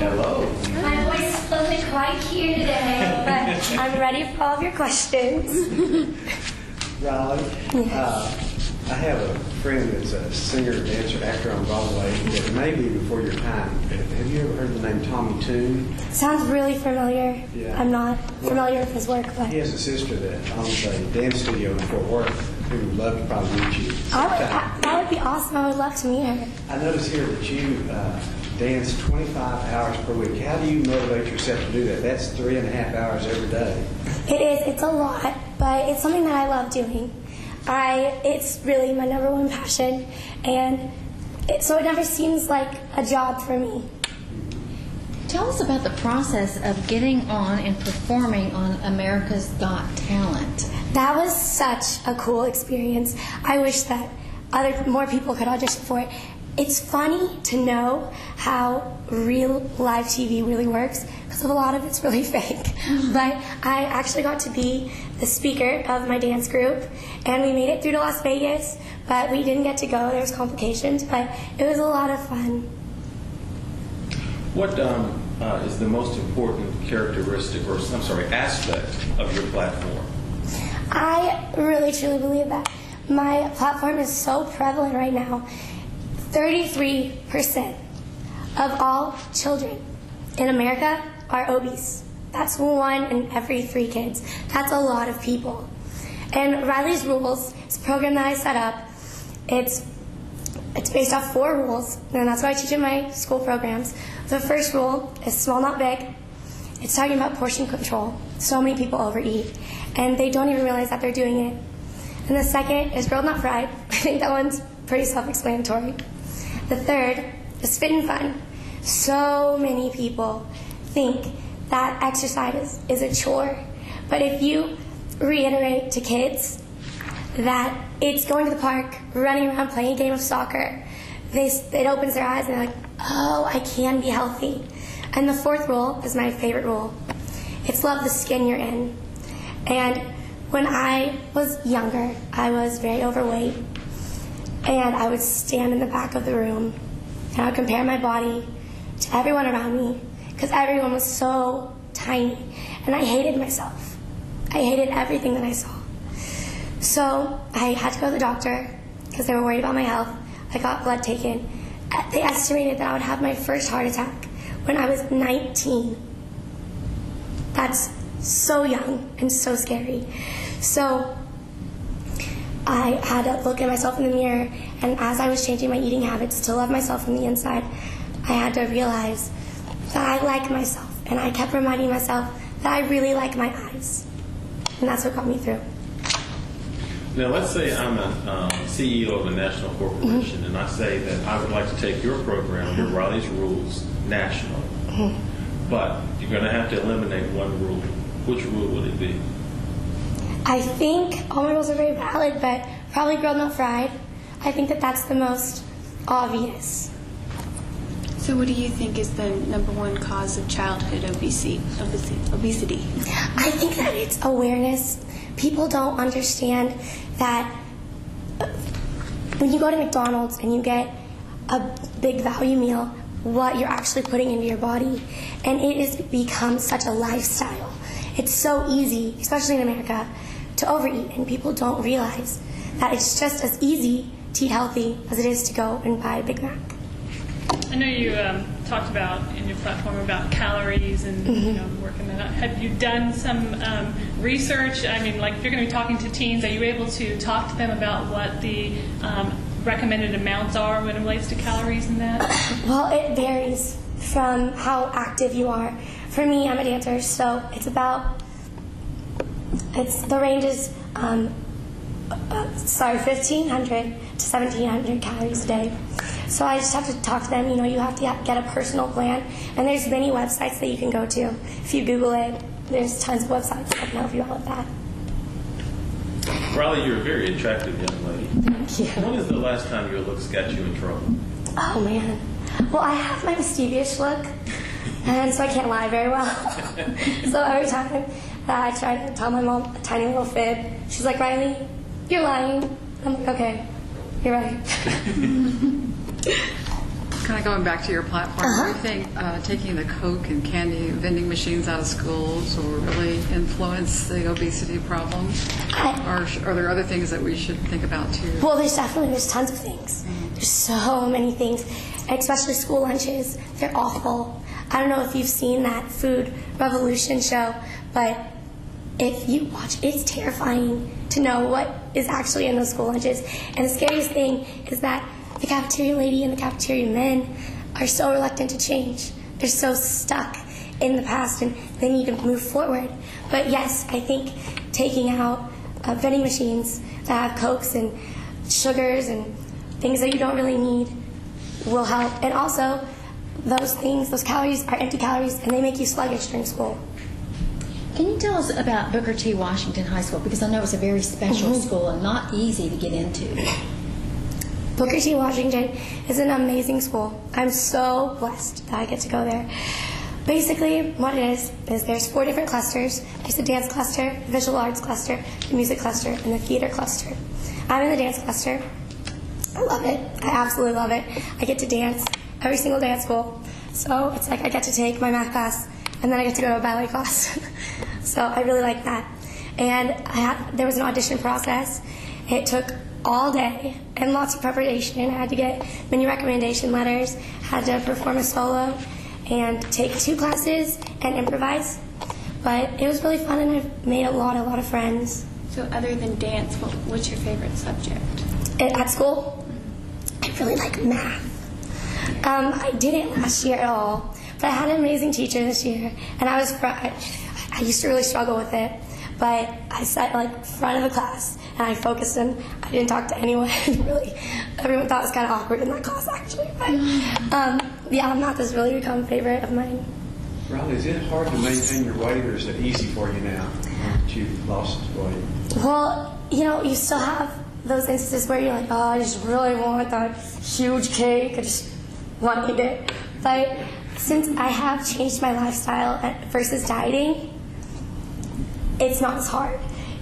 Hello. My voice wasn't quite here today, but I'm ready for all of your questions. Riley, I have a friend that's a singer, dancer, actor on Broadway that may be before your time. Have you ever heard the name Tommy Tune? Sounds really familiar. Yeah. I'm not familiar with his work, but He has a sister that owns a dance studio in Fort Worth who would love to probably meet you. that would be awesome. I would love to meet her. I noticed here that you dance 25 hours per week. How do you motivate yourself to do that? That's 3.5 hours every day. It is. It's a lot, but it's something that I love doing. It's really my number one passion, and so it never seems like a job for me. Tell us about the process of getting on and performing on America's Got Talent. That was such a cool experience. I wish that more people could audition for it. It's funny to know how real live TV really works, because a lot of it's really fake. But I actually got to be the speaker of my dance group, and we made it through to Las Vegas, but we didn't get to go. There was complications, but it was a lot of fun. What is the most important characteristic, or aspect of your platform? I really truly believe that my platform is so prevalent right now. 33% of all children in America are obese. That's 1 in every 3 kids. That's a lot of people. And Riley's Rules is a program that I set up. It's based off 4 rules, and that's what I teach in my school programs. The first rule is small, not big. It's talking about portion control. So many people overeat, and they don't even realize that they're doing it. And the second is grilled, not fried. I think that one's pretty self-explanatory. The third is fit and fun. So many people think that exercise is a chore, but if you reiterate to kids that it's going to the park, running around, playing a game of soccer, it opens their eyes and they're like, oh, I can be healthy. And the 4th rule is my favorite rule. It's love the skin you're in. And when I was younger, I was very overweight, and I would stand in the back of the room and I would compare my body to everyone around me, because everyone was so tiny, and I hated myself. I hated everything that I saw. So I had to go to the doctor because they were worried about my health. I got blood taken. They estimated that I would have my first heart attack when I was 19. That's so young and so scary. So I had to look at myself in the mirror, and as I was changing my eating habits to love myself from the inside, I had to realize that I like myself, and I kept reminding myself that I really like my eyes, and that's what got me through. Now, let's say I'm a CEO of a national corporation, and I say that I would like to take your program, your ReilyJ Rules, national, but you're going to have to eliminate one rule. Which rule would it be? I think all my rules are very valid, but probably grilled, not fried. I think that that's the most obvious. So what do you think is the #1 cause of childhood obesity? I think that it's awareness. People don't understand that when you go to McDonald's and you get a big value meal, what you're actually putting into your body. And it has become such a lifestyle. It's so easy, especially in America, to overeat, and people don't realize that it's just as easy to eat healthy as it is to go and buy a Big Mac. I know you talked about in your platform about calories and working that out. Have you done some research? I mean, like if you're going to be talking to teens, are you able to talk to them about what the recommended amounts are when it relates to calories and that? Well, it varies from how active you are. For me, I'm a dancer, so the range is 1,500 to 1,700 calories a day. So I just have to talk to them. You have to get a personal plan, and there's many websites that you can go to. If you Google it, there's tons of websites that can help you out with that. Riley, you're a very attractive young lady. Thank you. When is the last time your looks got you in trouble? Oh man. Well, I have my mischievous look, and so I can't lie very well. So every time that I try to tell my mom a tiny little fib, she's like, Riley, you're lying. I'm like, okay, you're right. kind of going back to your platform, do you think taking the Coke and candy vending machines out of schools will really influence the obesity problem? Or are there other things that we should think about too? Well, there's tons of things. There's so many things, especially school lunches. They're awful. I don't know if you've seen that Food Revolution show, but if you watch, it's terrifying to know what is actually in those school lunches. And the scariest thing is that the cafeteria lady and the cafeteria men are so reluctant to change. They're so stuck in the past and they need to move forward. But yes, I think taking out vending machines that have Cokes and sugars and things that you don't really need will help. And also, those calories are empty calories and they make you sluggish during school. Can you tell us about Booker T. Washington High School? Because I know it's a very special school and not easy to get into. Booker T. Washington is an amazing school. I'm so blessed that I get to go there. Basically, what it is there's 4 different clusters. There's the dance cluster, the visual arts cluster, the music cluster, and the theater cluster. I'm in the dance cluster. I love it. I absolutely love it. I get to dance every single day at school. So it's like I get to take my math class, and then I get to go to a ballet class. So I really like that. And there was an audition process. It took all day and lots of preparation. I had to get many recommendation letters, had to perform a solo, and take 2 classes and improvise. But it was really fun, and I've made a lot of friends. So other than dance, what's your favorite subject? At school, I really like math. I didn't last year at all, but I had an amazing teacher this year, and I used to really struggle with it. But I sat front of the class and I focused and I didn't talk to anyone. Really, everyone thought it was kind of awkward in that class actually. But yeah, math has really become a favorite of mine. Riley, is it hard to maintain your weight, or is it easy for you now that you've lost weight? Well, you still have those instances where you're like, oh, I just really want that huge cake. I just want to eat it. But since I have changed my lifestyle versus dieting, it's not as hard.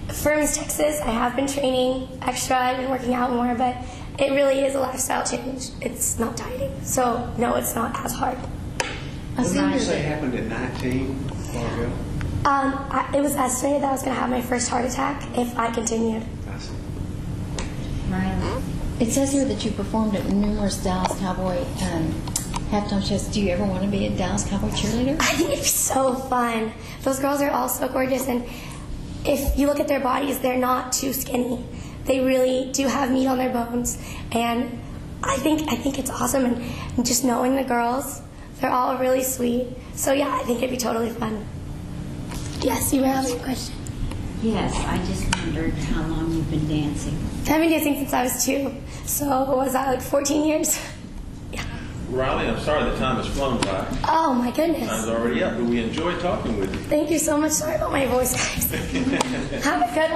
For Miss Texas, I have been training extra, I've been working out more, but it really is a lifestyle change. It's not dieting. So, no, it's not as hard. What did you say happened at 19 while ago? It was estimated that I was going to have my first heart attack if I continued. I see. Riley, it says here that you performed at numerous Dallas Cowboy halftime shows. Do you ever want to be a Dallas Cowboy cheerleader? I think it'd be so fun. Those girls are all so gorgeous, and if you look at their bodies, they're not too skinny. They really do have meat on their bones, and I think it's awesome. And just knowing the girls, they're all really sweet. So yeah, I think it'd be totally fun. Yes, you were having a question. Yes, I just wondered how long you've been dancing. I've been dancing since I was 2. So what was that, 14 years? Yeah. Riley, I'm sorry the time has flown by. Oh my goodness. Time's already up, but we enjoyed talking with you. Thank you so much. Sorry about my voice, guys. Have a good one.